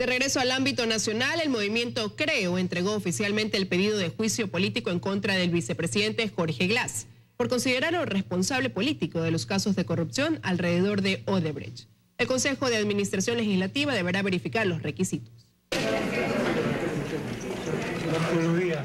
De regreso al ámbito nacional, el movimiento Creo entregó oficialmente el pedido de juicio político en contra del vicepresidente Jorge Glass por considerarlo responsable político de los casos de corrupción alrededor de Odebrecht. El Consejo de Administración Legislativa deberá verificar los requisitos.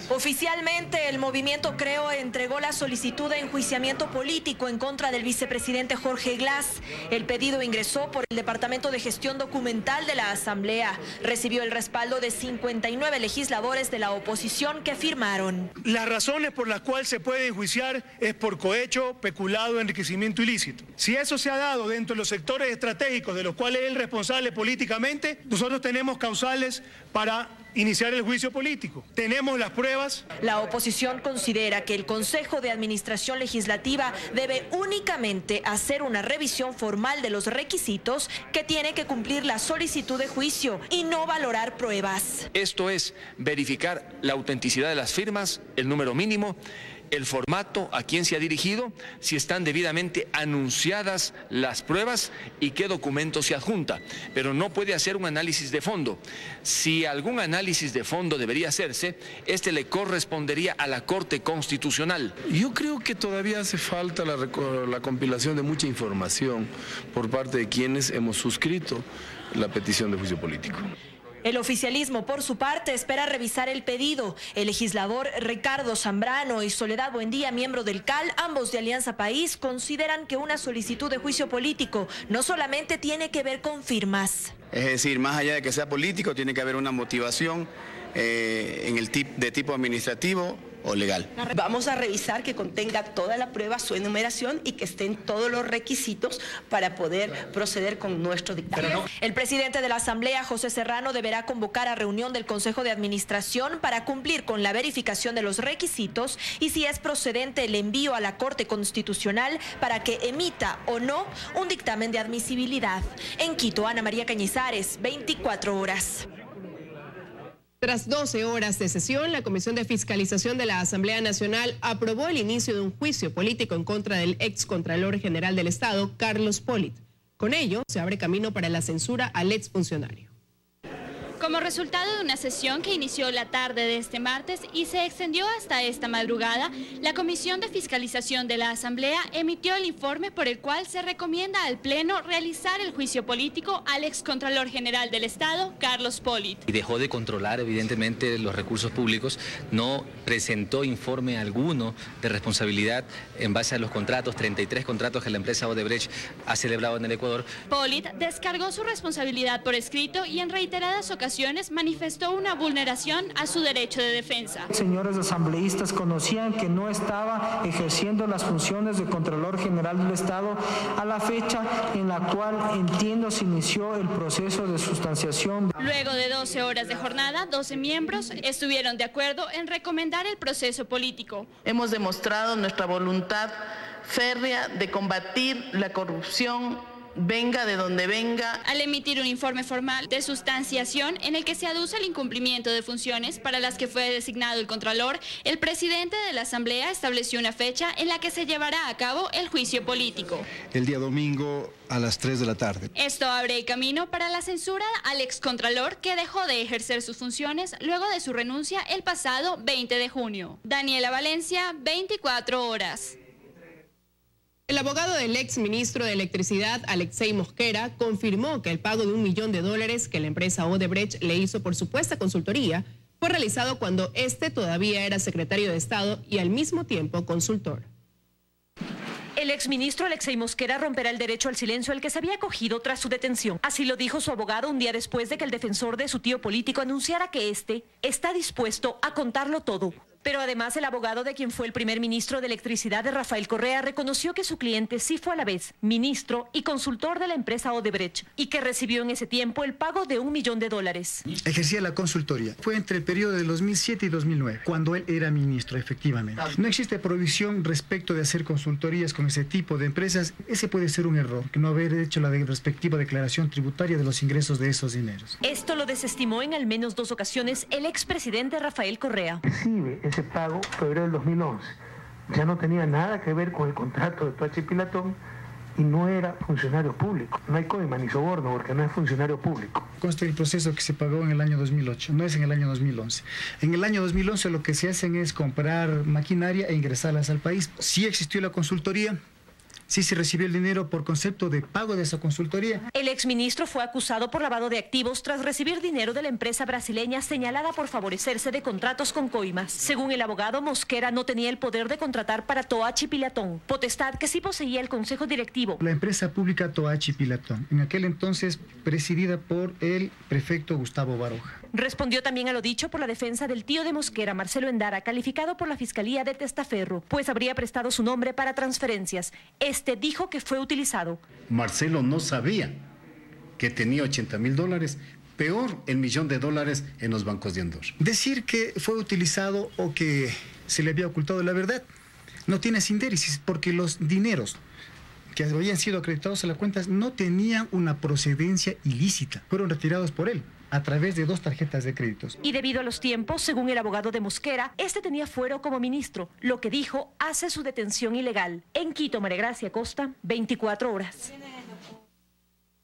Oficialmente, el movimiento Creo entregó la solicitud de enjuiciamiento político en contra del vicepresidente Jorge Glass. El pedido ingresó por el Departamento de Gestión Documental de la Asamblea. Recibió el respaldo de 59 legisladores de la oposición que firmaron. Las razones por las cuales se puede enjuiciar es por cohecho, peculado, enriquecimiento ilícito. Si eso se ha dado dentro de los sectores estratégicos de los cuales es el responsable políticamente, nosotros tenemos causales para iniciar el juicio político. Tenemos las pruebas. La oposición considera que el Consejo de Administración Legislativa debe únicamente hacer una revisión formal de los requisitos que tiene que cumplir la solicitud de juicio y no valorar pruebas. Esto es verificar la autenticidad de las firmas, el número mínimo, el formato, a quién se ha dirigido, si están debidamente anunciadas las pruebas y qué documento se adjunta. Pero no puede hacer un análisis de fondo. Si algún análisis de fondo debería hacerse, este le correspondería a la Corte Constitucional. Yo creo que todavía hace falta la compilación de mucha información por parte de quienes hemos suscrito la petición de juicio político. El oficialismo, por su parte, espera revisar el pedido. El legislador Ricardo Zambrano y Soledad Buendía, miembro del CAL, ambos de Alianza País, consideran que una solicitud de juicio político no solamente tiene que ver con firmas. Es decir, más allá de que sea político, tiene que haber una motivación de tipo administrativo o legal. Vamos a revisar que contenga toda la prueba, su enumeración y que estén todos los requisitos para poder proceder con nuestro dictamen. El presidente de la Asamblea, José Serrano, deberá convocar a reunión del Consejo de Administración para cumplir con la verificación de los requisitos y, si es procedente, el envío a la Corte Constitucional para que emita o no un dictamen de admisibilidad. En Quito, Ana María Cañizares, 24 horas. Tras 12 horas de sesión, la Comisión de Fiscalización de la Asamblea Nacional aprobó el inicio de un juicio político en contra del excontralor general del Estado, Carlos Pollitt. Con ello, se abre camino para la censura al exfuncionario. Como resultado de una sesión que inició la tarde de este martes y se extendió hasta esta madrugada, la Comisión de Fiscalización de la Asamblea emitió el informe por el cual se recomienda al Pleno realizar el juicio político al excontralor general del Estado, Carlos Pollitt. Y dejó de controlar evidentemente los recursos públicos, no presentó informe alguno de responsabilidad en base a los contratos, 33 contratos que la empresa Odebrecht ha celebrado en el Ecuador. Pollitt descargó su responsabilidad por escrito y en reiteradas ocasiones manifestó una vulneración a su derecho de defensa. Señores asambleístas conocían que no estaba ejerciendo las funciones de Contralor General del Estado a la fecha en la cual, entiendo, se inició el proceso de sustanciación. Luego de 12 horas de jornada, 12 miembros estuvieron de acuerdo en recomendar el proceso político. Hemos demostrado nuestra voluntad férrea de combatir la corrupción, venga de donde venga. Al emitir un informe formal de sustanciación en el que se aduce el incumplimiento de funciones para las que fue designado el Contralor, el presidente de la Asamblea estableció una fecha en la que se llevará a cabo el juicio político. El día domingo a las 3 de la tarde. Esto abre camino para la censura al excontralor, que dejó de ejercer sus funciones luego de su renuncia el pasado 20 de junio. Daniela Valencia, 24 horas. El abogado del exministro de Electricidad, Alexei Mosquera, confirmó que el pago de $1 millón que la empresa Odebrecht le hizo por supuesta consultoría fue realizado cuando este todavía era secretario de Estado y al mismo tiempo consultor. El exministro Alexei Mosquera romperá el derecho al silencio al que se había acogido tras su detención. Así lo dijo su abogado un día después de que el defensor de su tío político anunciara que este está dispuesto a contarlo todo. Pero además, el abogado de quien fue el primer ministro de Electricidad, de Rafael Correa, reconoció que su cliente sí fue a la vez ministro y consultor de la empresa Odebrecht y que recibió en ese tiempo el pago de $1 millón. Ejercía la consultoría. Fue entre el periodo de 2007 y 2009, cuando él era ministro, efectivamente. No existe prohibición respecto de hacer consultorías con ese tipo de empresas. Ese puede ser un error, que no haber hecho la respectiva declaración tributaria de los ingresos de esos dineros. Esto lo desestimó en al menos 2 ocasiones el expresidente Rafael Correa. Ese pago, febrero del 2011, ya no tenía nada que ver con el contrato de Toachi Pilatón y no era funcionario público. No hay coima ni soborno porque no es funcionario público. Consta el proceso que se pagó en el año 2008, no es en el año 2011. En el año 2011 lo que se hacen es comprar maquinaria e ingresarlas al país. Sí existió la consultoría, sí se recibió el dinero por concepto de pago de esa consultoría. El exministro fue acusado por lavado de activos tras recibir dinero de la empresa brasileña señalada por favorecerse de contratos con coimas. Según el abogado, Mosquera no tenía el poder de contratar para Toachi Pilatón, potestad que sí poseía el consejo directivo. La empresa pública Toachi Pilatón, en aquel entonces presidida por el prefecto Gustavo Baroja. Respondió también a lo dicho por la defensa del tío de Mosquera, Marcelo Endara, calificado por la Fiscalía de testaferro, pues habría prestado su nombre para transferencias. Este dijo que fue utilizado. Marcelo no sabía que tenía $80.000, peor el $1.000.000 en los bancos de Andorra. Decir que fue utilizado o que se le había ocultado la verdad no tiene sindéresis, porque los dineros que habían sido acreditados a las cuentas no tenían una procedencia ilícita, fueron retirados por él a través de 2 tarjetas de créditos. Y debido a los tiempos, según el abogado de Mosquera, este tenía fuero como ministro, lo que dijo hace su detención ilegal. En Quito, María Gracia Costa, 24 horas.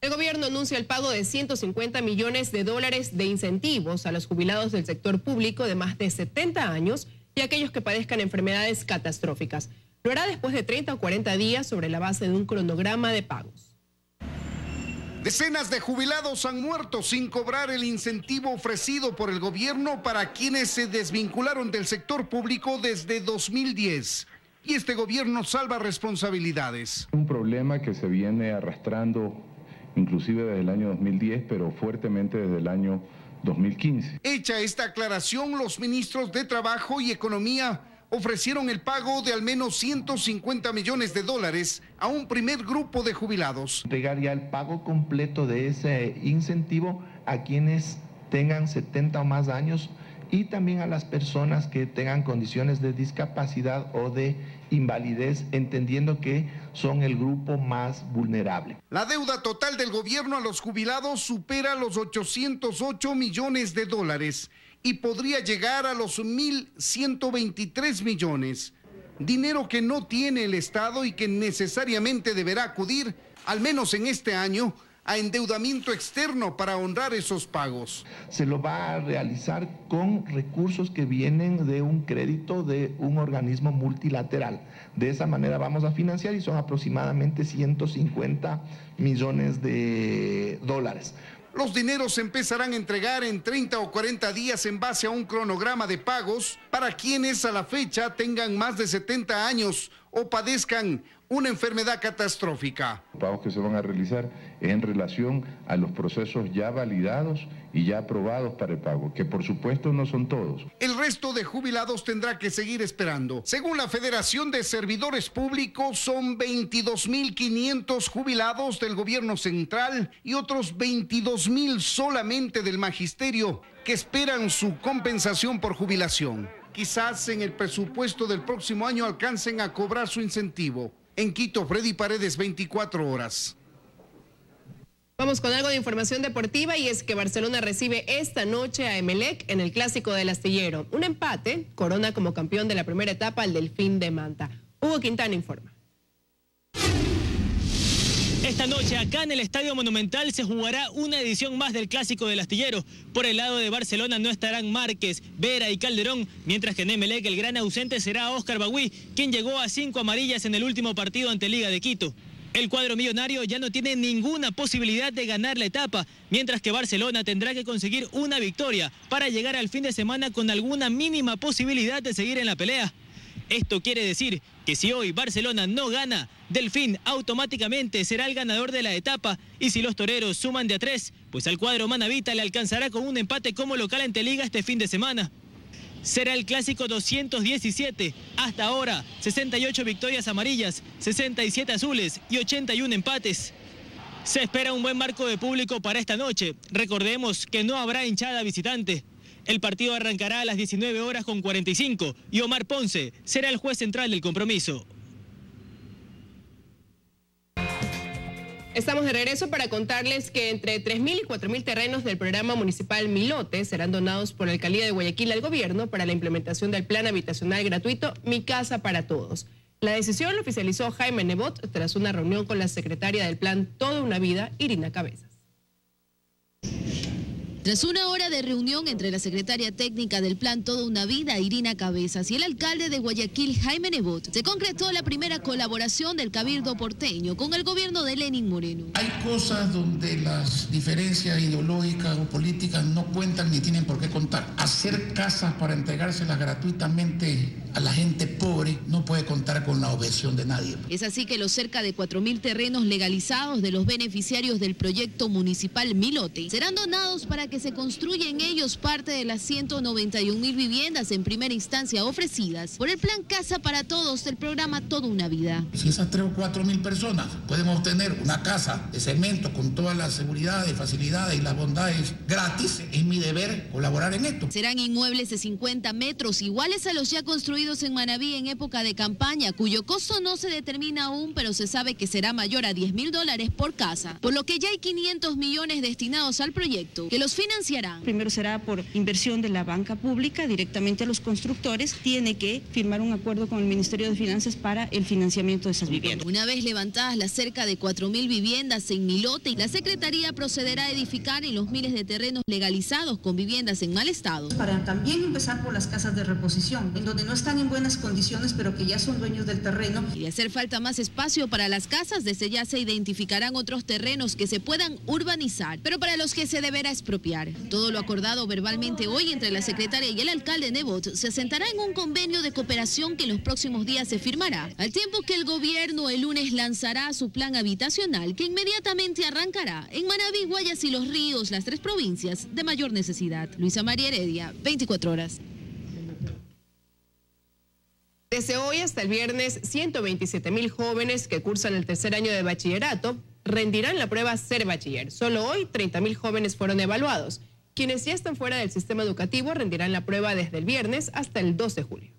El gobierno anuncia el pago de $150 millones de incentivos a los jubilados del sector público de más de 70 años y aquellos que padezcan enfermedades catastróficas. Lo hará después de 30 o 40 días sobre la base de un cronograma de pagos. Decenas de jubilados han muerto sin cobrar el incentivo ofrecido por el gobierno para quienes se desvincularon del sector público desde 2010. Y este gobierno salva responsabilidades. Un problema que se viene arrastrando inclusive desde el año 2010, pero fuertemente desde el año 2015. Hecha esta aclaración, los ministros de Trabajo y Economía ofrecieron el pago de al menos $150 millones a un primer grupo de jubilados. Entregar ya el pago completo de ese incentivo a quienes tengan 70 o más años y también a las personas que tengan condiciones de discapacidad o de invalidez, entendiendo que son el grupo más vulnerable. La deuda total del gobierno a los jubilados supera los $808 millones y podría llegar a los 1.123 millones. Dinero que no tiene el Estado y que necesariamente deberá acudir, al menos en este año, a endeudamiento externo para honrar esos pagos. Se lo va a realizar con recursos que vienen de un crédito de un organismo multilateral. De esa manera vamos a financiar y son aproximadamente $150 millones. Los dineros se empezarán a entregar en 30 o 40 días en base a un cronograma de pagos para quienes a la fecha tengan más de 70 años o padezcan una enfermedad catastrófica. Los pagos que se van a realizar es en relación a los procesos ya validados y ya aprobados para el pago, que por supuesto no son todos. El resto de jubilados tendrá que seguir esperando. Según la Federación de Servidores Públicos, son 22.500 jubilados del gobierno central y otros 22.000 solamente del magisterio que esperan su compensación por jubilación. Quizás en el presupuesto del próximo año alcancen a cobrar su incentivo. En Quito, Freddy Paredes, 24 horas. Vamos con algo de información deportiva y es que Barcelona recibe esta noche a Emelec en el Clásico del Astillero. Un empate corona como campeón de la primera etapa al Delfín de Manta. Hugo Quintana informa. Esta noche acá en el Estadio Monumental se jugará una edición más del Clásico del Astillero. Por el lado de Barcelona no estarán Márquez, Vera y Calderón, mientras que en Emelec el gran ausente será Óscar Bagüí, quien llegó a 5 amarillas en el último partido ante Liga de Quito. El cuadro millonario ya no tiene ninguna posibilidad de ganar la etapa, mientras que Barcelona tendrá que conseguir una victoria para llegar al fin de semana con alguna mínima posibilidad de seguir en la pelea. Esto quiere decir que si hoy Barcelona no gana, Delfín automáticamente será el ganador de la etapa, y si los toreros suman de a 3, pues al cuadro manavita le alcanzará con un empate como local ante Liga este fin de semana. Será el clásico 217, hasta ahora 68 victorias amarillas, 67 azules y 81 empates. Se espera un buen marco de público para esta noche. Recordemos que no habrá hinchada visitante. El partido arrancará a las 19 horas con 45 y Omar Ponce será el juez central del compromiso. Estamos de regreso para contarles que entre 3.000 y 4.000 terrenos del programa municipal Milote serán donados por la Alcaldía de Guayaquil al gobierno para la implementación del plan habitacional gratuito Mi Casa para Todos. La decisión la oficializó Jaime Nebot tras una reunión con la secretaria del Plan Toda una Vida, Irina Cabezas. Tras una hora de reunión entre la secretaria técnica del Plan Toda una Vida, Irina Cabezas, y el alcalde de Guayaquil, Jaime Nebot, se concretó la primera colaboración del Cabildo porteño con el gobierno de Lenín Moreno. Hay cosas donde las diferencias ideológicas o políticas no cuentan ni tienen por qué contar. Hacer casas para entregárselas gratuitamente a la gente pobre no puede contar con la objeción de nadie. Es así que los cerca de 4.000 terrenos legalizados de los beneficiarios del proyecto municipal Milote serán donados para que se construya en ellos parte de las 191.000 viviendas en primera instancia ofrecidas por el Plan Casa para Todos del programa Toda una Vida. Si esas 3.000 o 4.000 personas pueden obtener una casa de cemento con todas las seguridades, facilidades y las bondades gratis, es mi deber colaborar en esto. Serán inmuebles de 50 metros iguales a los ya construidos en Manabí en época de campaña, cuyo costo no se determina aún, pero se sabe que será mayor a $10.000 por casa, por lo que ya hay 500 millones destinados al proyecto, que los financiarán. Primero será por inversión de la banca pública directamente a los constructores. Tiene que firmar un acuerdo con el Ministerio de Finanzas para el financiamiento de esas viviendas. Una vez levantadas las cerca de 4.000 viviendas en Milote, la Secretaría procederá a edificar en los miles de terrenos legalizados con viviendas en mal estado. Para también empezar por las casas de reposición, en donde no están en buenas condiciones, pero que ya son dueños del terreno. Y de hacer falta más espacio para las casas, desde ya se identificarán otros terrenos que se puedan urbanizar, pero para los que se deberá expropiar. Todo lo acordado verbalmente hoy entre la secretaria y el alcalde Nebot se asentará en un convenio de cooperación que en los próximos días se firmará, al tiempo que el gobierno el lunes lanzará su plan habitacional, que inmediatamente arrancará en Manabí, Guayas y Los Ríos, las 3 provincias de mayor necesidad. Luisa María Heredia, 24 horas. Desde hoy hasta el viernes, 127.000 jóvenes que cursan el tercer año de bachillerato rendirán la prueba Ser Bachiller. Solo hoy 30.000 jóvenes fueron evaluados. Quienes ya están fuera del sistema educativo rendirán la prueba desde el viernes hasta el 2 de julio.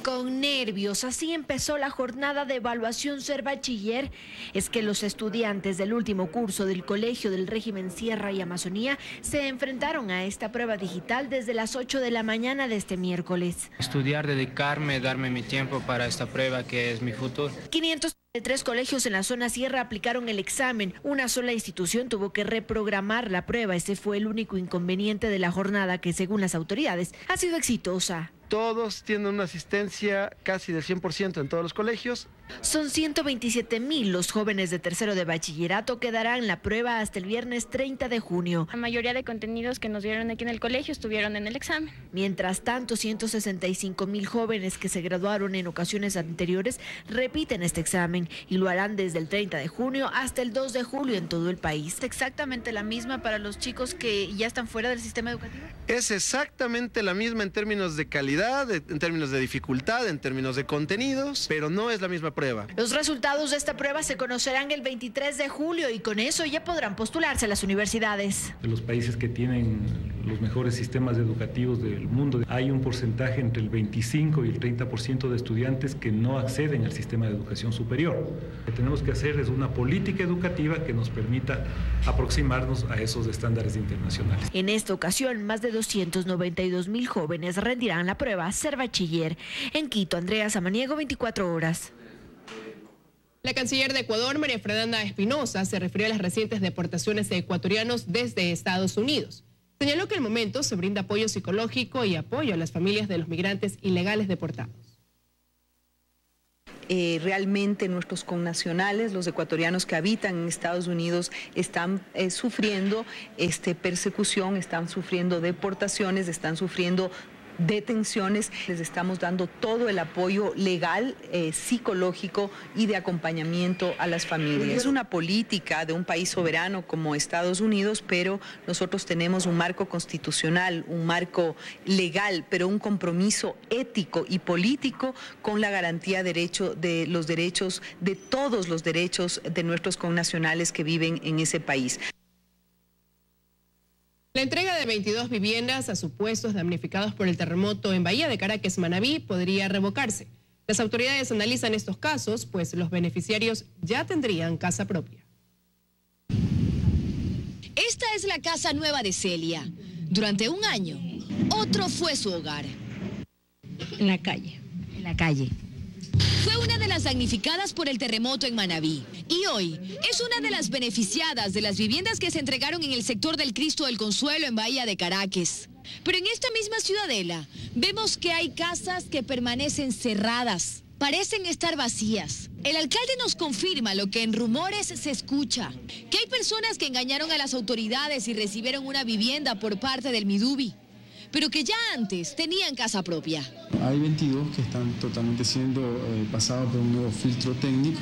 Con nervios, así empezó la jornada de evaluación Ser Bachiller. Es que los estudiantes del último curso del Colegio del Régimen Sierra y Amazonía se enfrentaron a esta prueba digital desde las 8 de la mañana de este miércoles. Estudiar, dedicarme, darme mi tiempo para esta prueba que es mi futuro. 503 colegios en la zona sierra aplicaron el examen. Una sola institución tuvo que reprogramar la prueba. Ese fue el único inconveniente de la jornada que, según las autoridades, ha sido exitosa. Todos tienen una asistencia casi del 100% en todos los colegios. Son 127.000 los jóvenes de tercero de bachillerato que darán la prueba hasta el viernes 30 de junio. La mayoría de contenidos que nos dieron aquí en el colegio estuvieron en el examen. Mientras tanto, 165.000 jóvenes que se graduaron en ocasiones anteriores repiten este examen y lo harán desde el 30 de junio hasta el 2 de julio en todo el país. ¿Es exactamente la misma para los chicos que ya están fuera del sistema educativo? Es exactamente la misma en términos de calidad, en términos de dificultad, en términos de contenidos, pero no es la misma prueba. Los resultados de esta prueba se conocerán el 23 de julio y con eso ya podrán postularse a las universidades. De los países que tienen los mejores sistemas educativos del mundo, hay un porcentaje entre el 25 y el 30% de estudiantes que no acceden al sistema de educación superior. Lo que tenemos que hacer es una política educativa que nos permita aproximarnos a esos estándares internacionales. En esta ocasión, más de 292.000 jóvenes rendirán la prueba Ser Bachiller. En Quito, Andrea Samaniego, 24 horas. La canciller de Ecuador, María Fernanda Espinosa, se refirió a las recientes deportaciones de ecuatorianos desde Estados Unidos. Señaló que al momento se brinda apoyo psicológico y apoyo a las familias de los migrantes ilegales deportados. Realmente nuestros connacionales, los ecuatorianos que habitan en Estados Unidos, están sufriendo persecución, están sufriendo deportaciones, están sufriendo detenciones. Les estamos dando todo el apoyo legal, psicológico y de acompañamiento a las familias. Es una política de un país soberano como Estados Unidos, pero nosotros tenemos un marco constitucional, un marco legal, pero un compromiso ético y político con la garantía de los derechos, de todos los derechos de nuestros connacionales que viven en ese país. La entrega de 22 viviendas a supuestos damnificados por el terremoto en Bahía de Caracas, Manabí, podría revocarse. Las autoridades analizan estos casos, pues los beneficiarios ya tendrían casa propia. Esta es la casa nueva de Celia. Durante un año, otro fue su hogar. En la calle. En la calle. Fue una de las damnificadas por el terremoto en Manabí y hoy es una de las beneficiadas de las viviendas que se entregaron en el sector del Cristo del Consuelo en Bahía de Caracas. Pero en esta misma ciudadela vemos que hay casas que permanecen cerradas. Parecen estar vacías. El alcalde nos confirma lo que en rumores se escucha, que hay personas que engañaron a las autoridades y recibieron una vivienda por parte del Midubi, pero que ya antes tenían casa propia. Hay 22 que están totalmente siendo pasados por un nuevo filtro técnico.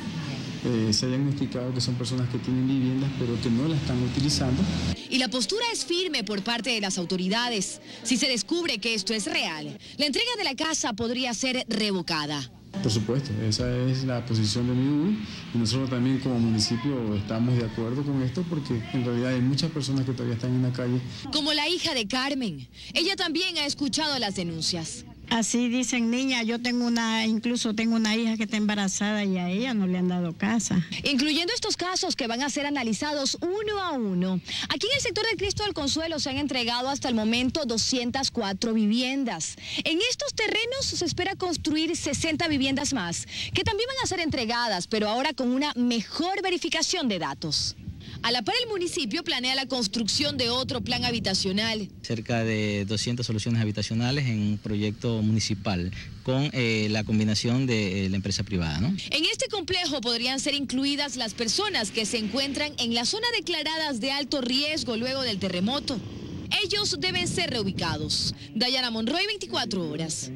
Se ha diagnosticado que son personas que tienen viviendas pero que no la están utilizando. Y la postura es firme por parte de las autoridades. Si se descubre que esto es real, la entrega de la casa podría ser revocada. Por supuesto, esa es la posición de Midubi y nosotros también como municipio estamos de acuerdo con esto porque en realidad hay muchas personas que todavía están en la calle. Como la hija de Carmen, ella también ha escuchado las denuncias. Así dicen, niña, yo incluso tengo una hija que está embarazada y a ella no le han dado casa. Incluyendo estos casos que van a ser analizados uno a uno. Aquí en el sector del Cristo del Consuelo se han entregado hasta el momento 204 viviendas. En estos terrenos se espera construir 60 viviendas más, que también van a ser entregadas, pero ahora con una mejor verificación de datos. A la par, el municipio planea la construcción de otro plan habitacional. Cerca de 200 soluciones habitacionales en un proyecto municipal con la combinación de la empresa privada, ¿no? En este complejo podrían ser incluidas las personas que se encuentran en la zona declaradas de alto riesgo luego del terremoto. Ellos deben ser reubicados. Dayana Monroy, 24 horas.